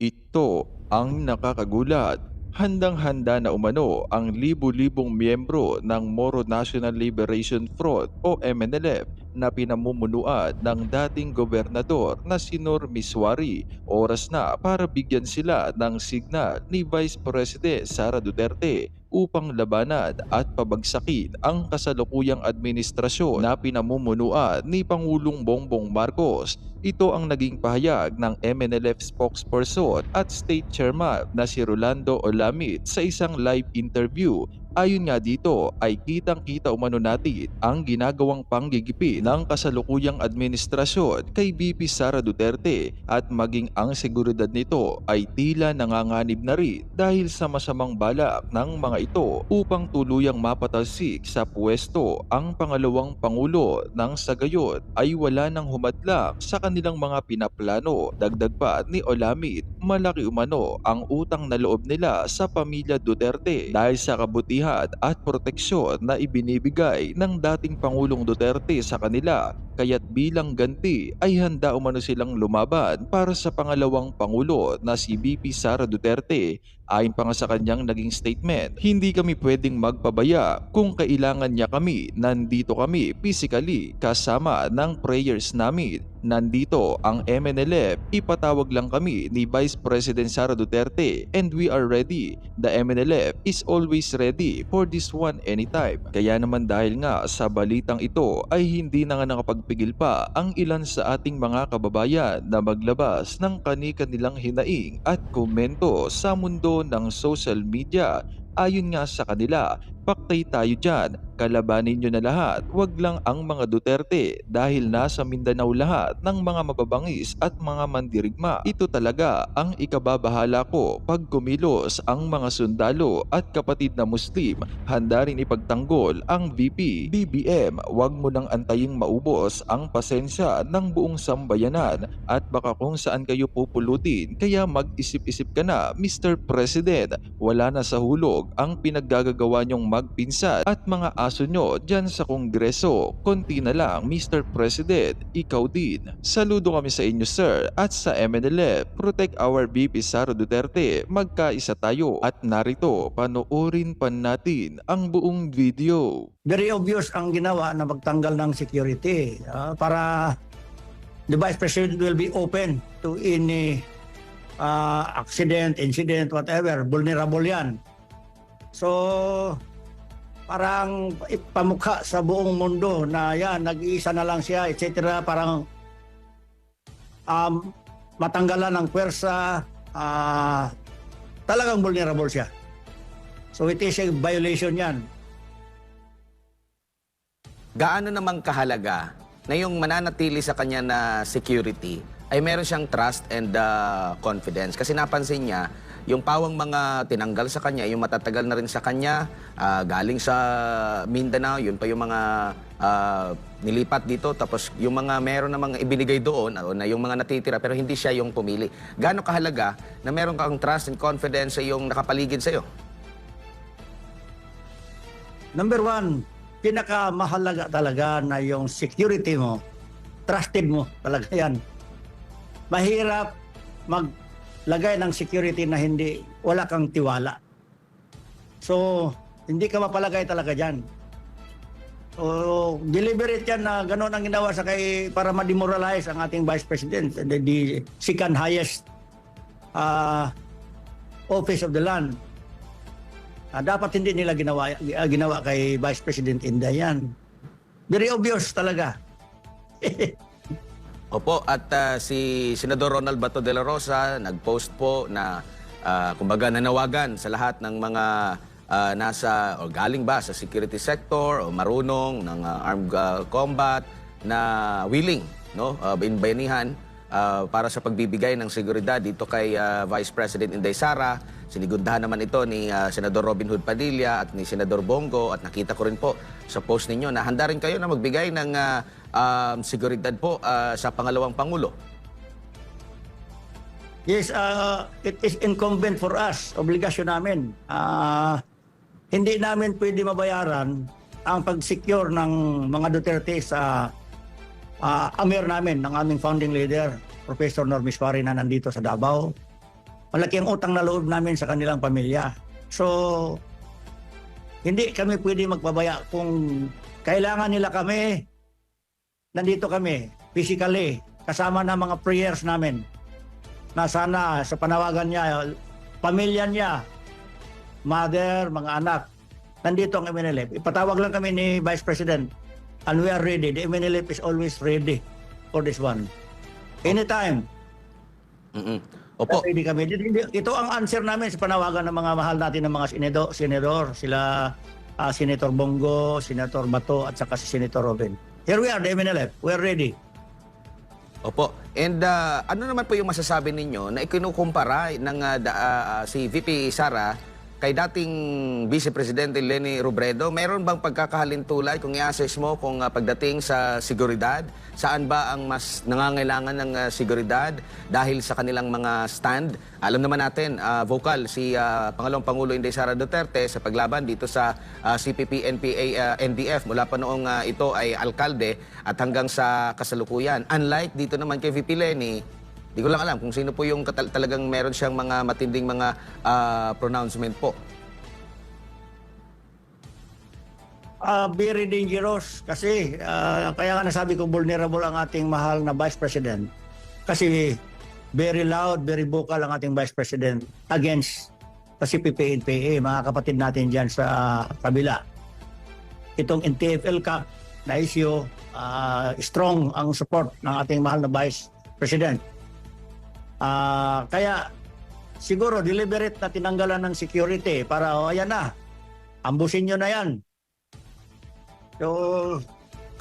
Ito ang nakakagulat. Handang-handa na umano ang libu-libong miyembro ng Moro National Liberation Front o MNLF na pinamumunuan ng dating gobernador na si Nor Miswari. Oras na para bigyan sila ng signal ni Vice President Sara Duterte upang labanan at pabagsakin ang kasalukuyang administrasyon na pinamumunuan ni Pangulong Bongbong Marcos. Ito ang naging pahayag ng MNLF spokesperson at state chairman na si Rolando Olamide sa isang live interview. Ayon nga dito ay kitang-kita umano natin ang ginagawang panggigipit ng kasalukuyang administrasyon kay VP Sara Duterte at maging ang seguridad nito ay tila nanganganib na rin dahil sa masamang balak ng mga ito upang tuluyang mapatalsik sa pwesto ang pangalawang pangulo nang sa gayon ay wala nang humadlang sa kanilang mga pinaplano. Dagdag pa ni Olamide, malaki umano ang utang na loob nila sa pamilya Duterte dahil sa kabutihan at proteksyon na ibinibigay ng dating Pangulong Duterte sa kanila, kaya't bilang ganti ay handa umano silang lumaban para sa pangalawang Pangulo na si VP Sara Duterte. Ayon pa nga sa kanyang naging statement, hindi kami pwedeng magpabaya. Kung kailangan niya kami, nandito kami physically kasama ng prayers namin. Nandito ang MNLF, ipatawag lang kami ni Vice President Sara Duterte and we are ready. The MNLF is always ready for this one anytime. Kaya naman dahil nga sa balitang ito ay hindi na nga nakapagpigil pa ang ilan sa ating mga kababayan na maglabas ng kani-kanilang hinaing at komento sa mundo ng social media. Ayon nga sa kanila, paktay tayo dyan, kalabanin nyo na lahat, wag lang ang mga Duterte dahil nasa Mindanao lahat ng mga mababangis at mga mandirigma. Ito talaga ang ikababahala ko pag kumilos ang mga sundalo at kapatid na Muslim. Handa rin ipagtanggol ang VP, BBM, wag mo nang antaying maubos ang pasensya ng buong sambayanan at baka kung saan kayo pupulutin. Kaya mag-isip-isip ka na, Mr. President, wala na sa hulog ang pinaggagawa nyong magpinsan at mga aso nyo dyan sa Kongreso. Konti na lang, Mr. President, ikaw din. Saludo kami sa inyo, sir, at sa MNLF. Protect our VP Sara Duterte. Magkaisa tayo at narito, panoorin pa natin ang buong video. Very obvious ang ginawa na magtanggal ng security para the Vice President will be open to any accident, incident, whatever. Vulnerable yan. So, parang ipamukha sa buong mundo na yan, nag-iisa na lang siya, etc. Parang matanggalan ng pwersa, talagang vulnerable siya. So, it is a violation yan. Gaano namang kahalaga na yung mananatili sa kanya na security ay meron siyang trust and confidence? Kasi napansin niya, yung pawang mga tinanggal sa kanya, yung matatagal na rin sa kanya, galing sa Mindanao, yun pa yung mga nilipat dito, tapos yung mga meron na mga ibinigay doon, na yung mga natitira, pero hindi siya yung pumili. Gaano kahalaga na meron kang trust and confidence sa yung nakapaligid sa'yo? Number one, pinakamahalaga talaga na yung security mo, trusted mo talaga yan. Mahirap maglagay ng security na wala kang tiwala. So, hindi ka mapalagay talaga dyan. So, deliberate yan na gano'n ang ginawa para ma-demoralize ang ating Vice President, the second highest office of the land. Dapat hindi nila ginawa kay Vice President Inday yan. Very obvious talaga. Opo, at si Senador Ronald Bato de la Rosa nag-post po na kumbaga nanawagan sa lahat ng mga nasa o galing ba sa security sector o marunong ng armed combat na willing, no, bayanihan para sa pagbibigay ng seguridad dito kay Vice President Inday Sara. Sinigundahan naman ito ni Senador Robin Hood Padilla at ni Senador Bongo, at nakita ko rin po sa post ninyo na handa rin kayo na magbigay ng seguridad po sa pangalawang Pangulo. Yes, it is incumbent for us, obligasyon namin. Hindi namin pwede mabayaran ang pag-secure ng mga Duterte sa amir namin, ng aming founding leader, Professor Nor Miswari na nandito sa Davao. malaki ang utang na loob namin sa kanilang pamilya. So, hindi kami pwede magpabaya. Kung kailangan nila kami, nandito kami, physically, kasama na mga prayers namin, na sana sa panawagan niya, pamilya niya, mother, mga anak, nandito ang MNLF. Ipatawag lang kami ni Vice President, and we are ready. The MNLF is always ready for this one. Anytime. Opo. Ready kami. Ito ang answer namin sa panawagan ng mga mahal natin ng mga senador, sila Senator Bongo, Senator Bato, at saka si Senator Robin. Here we are, the MNLF. We are ready. Opo. And ano naman po yung masasabi ninyo na ikinukumpara ng si VP Sara kay dating Vice Presidente Leni Robredo? Meron bang pagkakahalintulad kung i-assess mo kung pagdating sa seguridad? Saan ba ang mas nangangailangan ng seguridad dahil sa kanilang mga stand? Alam naman natin, vocal si Pangalawang Pangulo Inday Sara Duterte sa paglaban dito sa CPP, NPA, NDF mula pa noong ito ay alkalde at hanggang sa kasalukuyan. Unlike dito naman kay VP Leni, di ko lang alam kung sino po yung talagang meron siyang mga matinding mga pronouncement po. Very dangerous kasi kaya nga nasabi ko vulnerable ang ating mahal na Vice President. Kasi very loud, very vocal ang ating Vice President against sa CPP, NPA, mga kapatid natin dyan sa kabila. Itong NTFL Cup na issue, strong ang support ng ating mahal na Vice President. Kaya siguro deliberate na tinanggalan ng security para ayan na, ambusin nyo na yan. So,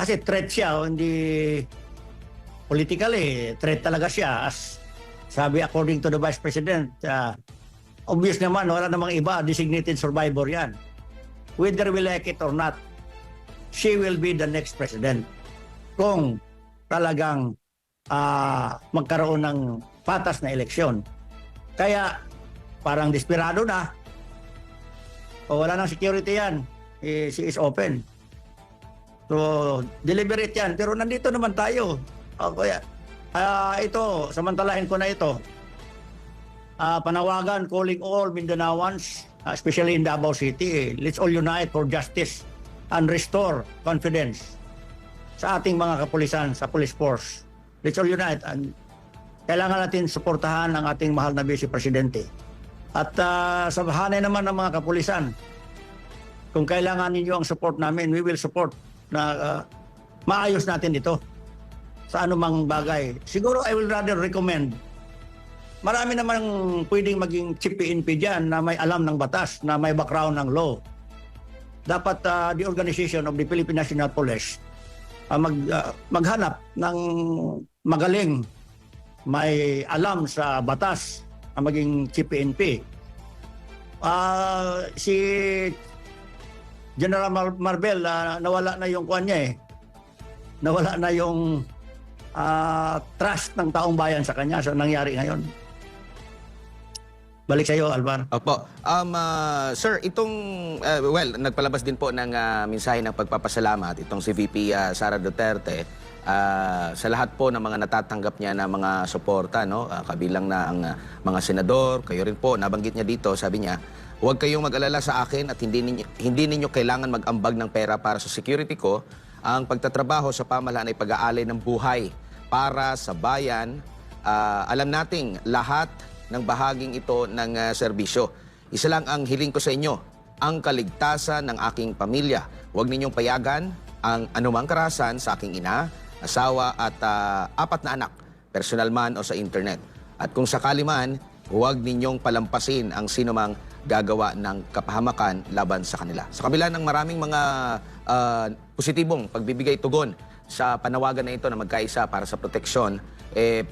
kasi threat siya, hindi politically, threat talaga siya. As sabi according to the Vice President, obvious naman, wala namang iba, designated survivor yan. Whether we like it or not, she will be the next president. Kung talagang magkaroon ng patas na eleksyon. Kaya parang desperado na. O wala nang security yan. She is open. So, deliberate yan. Pero nandito naman tayo. Kaya, ito, samantalahin ko na ito. Panawagan, calling all Mindanaoans, especially in Davao City, let's all unite for justice and restore confidence sa ating mga kapulisan, sa police force. Let's all unite. And kailangan natin suportahan ang ating mahal na Vice Presidente. At sa hanay naman ng mga kapulisan, kung kailangan ninyo ang support namin, we will support na maayos natin ito sa anumang bagay. Siguro I will rather recommend, marami namang pwedeng maging chief PNP dyan na may alam ng batas, na may background ng law. Dapat the organization of the Philippine National Police maghanap ng magaling, may alam sa batas na maging chief PNP. Si General Marbel, nawala na yung kuwan niya eh. Nawala na yung trust ng taong bayan sa kanya. So, nangyari ngayon. Balik sa iyo, Alvar. Opo. Sir, itong, nagpalabas din po ng mensahe ng pagpapasalamat itong si VP Sara Duterte sa lahat po ng mga natatanggap niya na mga suporta, no? Kabilang na ang mga senador, kayo rin po, nabanggit niya dito, sabi niya, huwag kayong mag-alala sa akin at hindi ninyo kailangan mag-ambag ng pera para sa security ko. Ang pagtatrabaho sa pamahalaan ay pag-aalay ng buhay para sa bayan. Alam nating lahat ng bahaging ito ng serbisyo. Isa lang ang hiling ko sa inyo, ang kaligtasan ng aking pamilya. Huwag ninyong payagan ang anumang karahasan sa aking ina, asawa at 4 na anak, personal man o sa internet. At kung sakali man, huwag ninyong palampasin ang sinumang gagawa ng kapahamakan laban sa kanila. Sa kabila ng maraming mga positibong pagbibigay tugon sa panawagan na ito na magkaisa para sa proteksyon,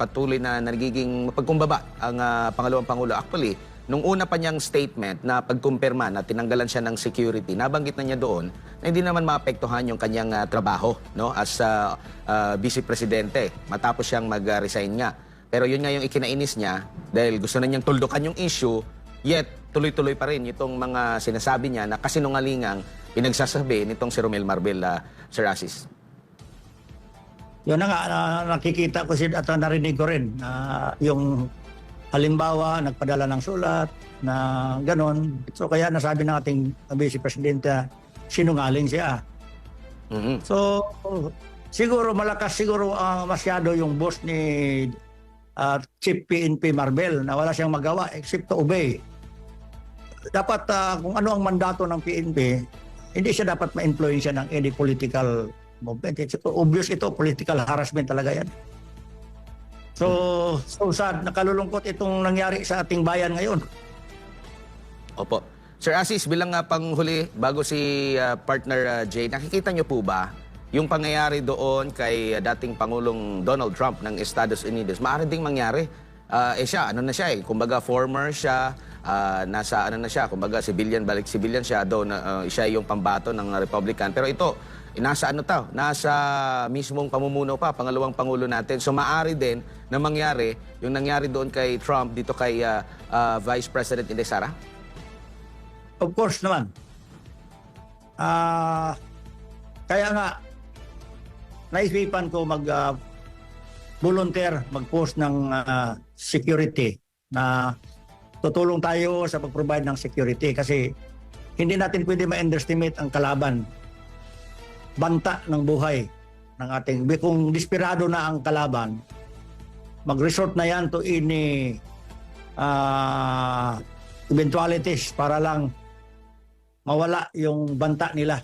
patuloy na nagiging mapagkumbaba ang Pangalawang Pangulo. Actually, nung una pa niyang statement na pagkumpirma na tinanggalan siya ng security, nabanggit na niya doon na hindi naman maapektuhan yung kanyang trabaho, no, as Vice Presidente matapos siyang mag-resign nga. Pero yun nga yung ikinainis niya dahil gusto na niyang tuldukan yung issue, yet tuloy-tuloy pa rin itong mga sinasabi niya na kasinungalingang pinagsasabi nitong si Romel Marbel, Sir Asis. Yun na nga, nakikita ko at narinig ko rin yung Halimbawa, nagpadala ng sulat na ganon. So kaya nasabi ng ating Vice Presidente, sinungaling siya. Mhm. So siguro malakas siguro masyado yung boss ni Chief PNP Marbel na wala siyang magawa except to obey. Dapat kung ano ang mandato ng PNP, hindi siya dapat ma-influensya ng any political movement. It's obvious ito, political harassment talaga yan. So sad, nakalulungkot itong nangyari sa ating bayan ngayon. Opo. Sir Asis, bilang panghuli, bago si partner Jay, nakikita niyo po ba yung pangyayari doon kay dating Pangulong Donald Trump ng Estados Unidos? Maaari ding mangyari. Siya, ano na siya kumbaga former siya, nasa ano na siya, kumbaga civilian, balik civilian siya, doon siya yung pambato ng Republican. Pero ito, nasa ano tao, nasa mismong pamumuno pa, pangalawang pangulo natin. So maaari din na mangyari yung nangyari doon kay Trump dito kay Vice President Inday Sara? Of course naman. Kaya nga, naisipan ko volunteer, mag-post ng security na tutulong tayo sa pag-provide ng security kasi hindi natin pwede ma-underestimate ang kalaban. Banta ng buhay ng ating... Kung desperado na ang kalaban, mag-resort na yan to any eventualities para lang mawala yung banta nila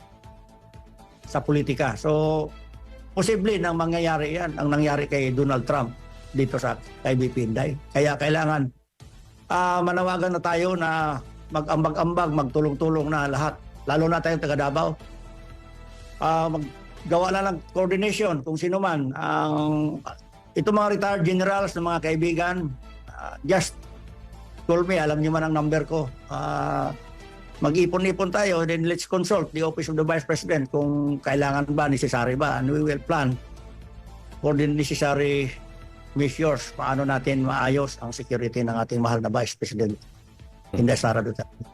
sa politika. So, posible nang mangyayari yan, ang nangyari kay Donald Trump dito sa kay BP Inday. Kaya kailangan manawagan na tayo na mag-ambag-ambag, magtulong-tulong na lahat. Lalo na tayong taga Davao. Maggawa na ng coordination kung sino man. Ito mga retired generals ng mga kaibigan, just call me, alam niyo man ang number ko. Mag-ipon-ipon tayo, then let's consult the Office of the Vice President kung kailangan ba, necessary ba, and we will plan for the necessary measures paano natin maayos ang security ng ating mahal na Vice President Inday Sara Duterte.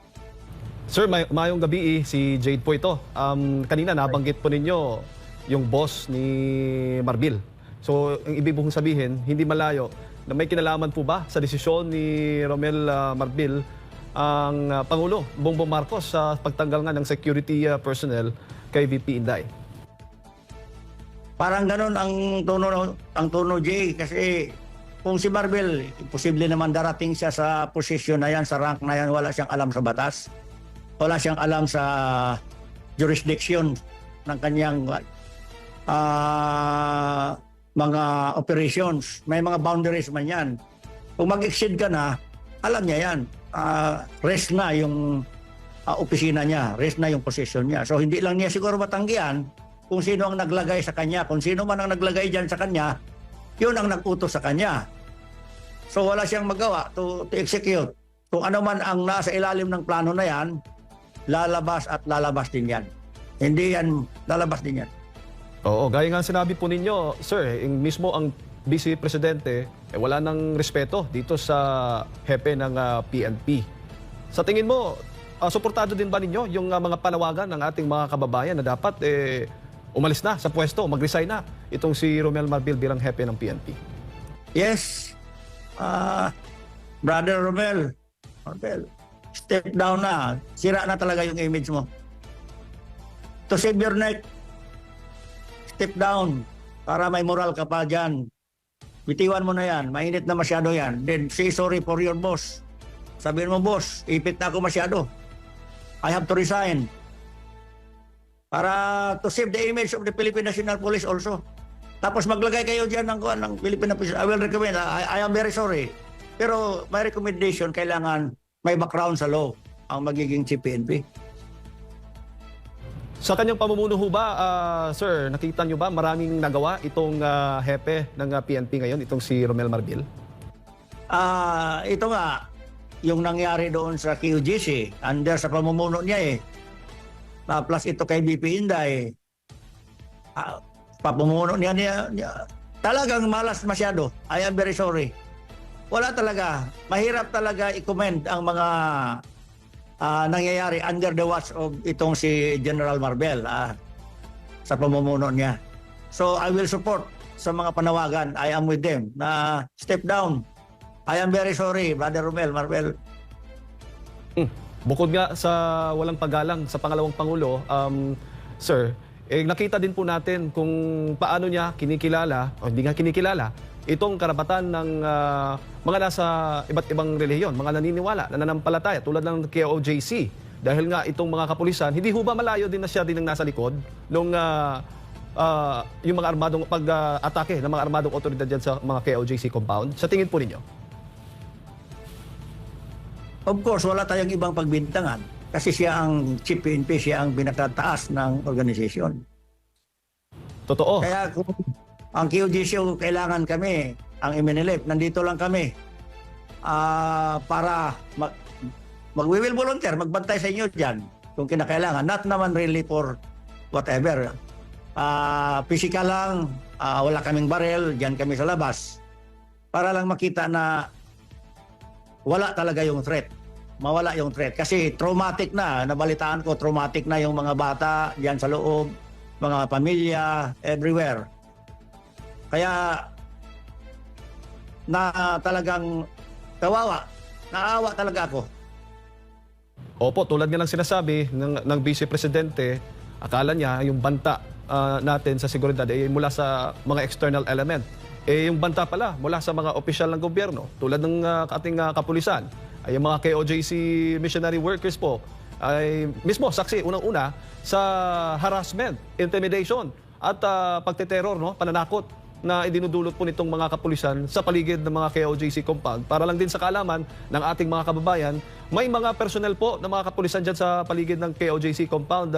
Sir, mayong gabi si Jade po ito. Kanina nabanggit po ninyo yung boss ni Marbil. So, ang ibig pong sabihin, hindi malayo na may kinalaman po ba sa desisyon ni Romel Marbil ang Pangulo Bongbong Marcos sa pagtanggal nga ng security personnel kay VP Inday? Parang ganun ang tono Jay, kasi kung si Marbil, imposible naman darating siya sa posisyon na yan, sa rank na yan, wala siyang alam sa batas. Wala siyang alam sa jurisdiction ng kanyang mga operations. May mga boundaries man yan. Kung mag-exceed ka na, alam niya yan. Rest na yung opisina niya, rest na yung posisyon niya. So hindi lang niya siguro matanggihan kung sino ang naglagay sa kanya. Kung sino man ang naglagay dyan sa kanya, yun ang nag-utos sa kanya. So wala siyang magawa to execute. Kung ano man ang nasa ilalim ng plano na yan, lalabas at lalabas din yan. Hindi yan, lalabas din yan. Oo, gaya nga sinabi po ninyo, sir, mismo ang Vice Presidente, wala nang respeto dito sa hepe ng PNP. Sa tingin mo, suportado din ba ninyo yung mga panawagan ng ating mga kababayan na dapat umalis na sa pwesto, mag-resign na itong si Romel Marbil bilang hepe ng PNP? Yes, Brother Romel, step down na. Sira na talaga yung image mo. To save your neck, step down para may moral ka pa dyan. Bitiwan mo na yan. Mainit na masyado yan. Then say sorry for your boss. Sabihin mo, boss, ipit na ako masyado. I have to resign. Para to save the image of the Philippine National Police also. Tapos maglagay kayo dyan ng Philippine Police. I will recommend. I am very sorry. Pero my recommendation, kailangan may background sa law ang magiging Chief PNP. Sa kanyang pamumuno ho ba, sir, nakita nyo ba maraming nagawa itong hepe ng PNP ngayon, itong si Romel Marbil? Ito nga, yung nangyari doon sa QGC, under sa pamumuno niya plus ito kay BP Inday, pamumuno niya, talagang malas masyado. I am very sorry. Wala talaga. Mahirap talaga i-commend ang mga nangyayari under the watch of itong si General Marbel sa pamumuno niya. So I will support sa mga panawagan. I am with them na step down I am very sorry, Brother Romel, Marvel. Bukod nga sa walang paggalang sa pangalawang Pangulo, sir, nakita din po natin kung paano niya kinikilala, o hindi nga kinikilala, itong karapatan ng mga nasa iba't ibang relihiyon, mga naniniwala, nananampalataya, tulad ng KOJC. Dahil nga itong mga kapulisan, hindi ho ba malayo din na siya din ang nasa likod nung yung mga armadong pag-atake ng mga armadong otoridad dyan sa mga KOJC compound? Sa tingin po ninyo? Of course, wala tayong ibang pagbintangan kasi siya ang chief PNP, siya ang pinakataas ng organisasyon. Totoo. Kaya kung ang QGC kailangan kami, ang MNLF, nandito lang kami para we will volunteer, magbantay sa inyo dyan kung kinakailangan. Not naman really for whatever. Physical lang, wala kaming barel, dyan kami sa labas. Para lang makita na wala talaga yung threat. Mawala yung threat. Kasi traumatic na. Nabalitaan ko, traumatic na yung mga bata diyan sa loob, mga pamilya, everywhere. Kaya talagang kawawa. Naawa talaga ako. Opo, tulad nga ng sinasabi ng Vice Presidente, akala niya yung banta natin sa seguridad ay mula sa mga external element. Yung banta pala mula sa mga opisyal ng gobyerno, tulad ng ating kapulisan, ay yung mga KOJC missionary workers po, ay mismo saksi unang-una sa harassment, intimidation, at pagteterror, no? Pananakot na idinudulot po nitong mga kapulisan sa paligid ng mga KOJC compound. Para lang din sa kaalaman ng ating mga kababayan, may mga personnel po ng mga kapulisan dyan sa paligid ng KOJC compound,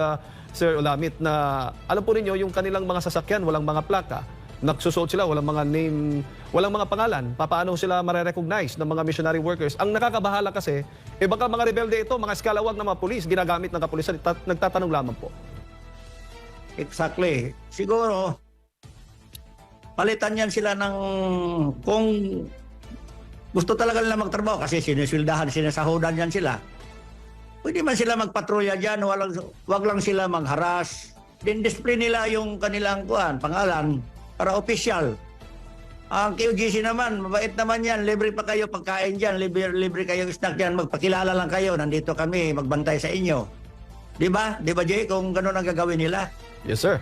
Sir Olamit, na alam po ninyo yung kanilang mga sasakyan, walang mga plaka. Nagsusuot sila, walang mga name, walang mga pangalan. Paano sila mare-recognize ng mga missionary workers? Ang nakakabahala kasi, baka mga rebelde ito, mga eskalawag ng mga pulis, ginagamit ng kapulisan. Nagtatanong lamang po. Exactly. Siguro, palitan yan sila ng kung gusto talaga nila magtrabaho kasi sinusildahan, sinasahudan yan sila. Pwede man sila magpatrolya dyan, wag lang sila magharas. Din-display nila yung kanilang pangalan para official. Ang QGC naman, mabait naman yan. Libre pa kayo pagkain dyan, libre kayo snack dyan. Magpakilala lang kayo, nandito kami, magbantay sa inyo. Di ba? Di ba, Jay? Kung gano'n ang gagawin nila. Yes, sir.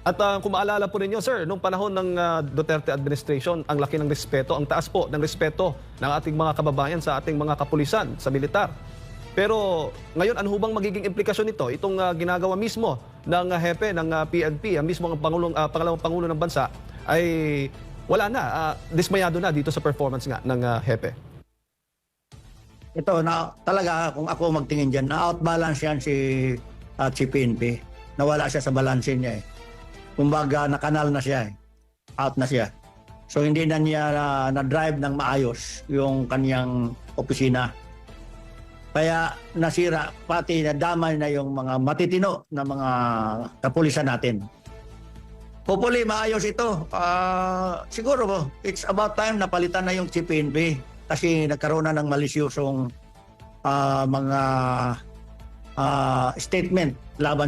At kung maalala po ninyo, sir, nung panahon ng Duterte administration, ang laki ng respeto, ang taas po ng respeto ng ating mga kababayan sa ating mga kapulisan, sa militar. Pero ngayon, ano bang magiging implikasyon nito? Itong ginagawa mismo ng hepe ng PNP, ang mismo ang pangalawang Pangulo ng bansa, ay wala na, dismayado na dito sa performance nga ng hepe. Ito, talaga, kung ako magtingin dyan, na-outbalance yan si PNP. Nawala siya sa balanse niya eh. Kumbaga, nakanal na siya eh. Out na siya. So, hindi na niya na-drive ng maayos yung kanyang opisina. Kaya nasira, pati nadamay na yung mga matitino na mga kapulisan natin. Hopefully, maayos ito. Siguro, it's about time na palitan na yung PNP kasi nagkaroon na ng malisyosong mga statement laban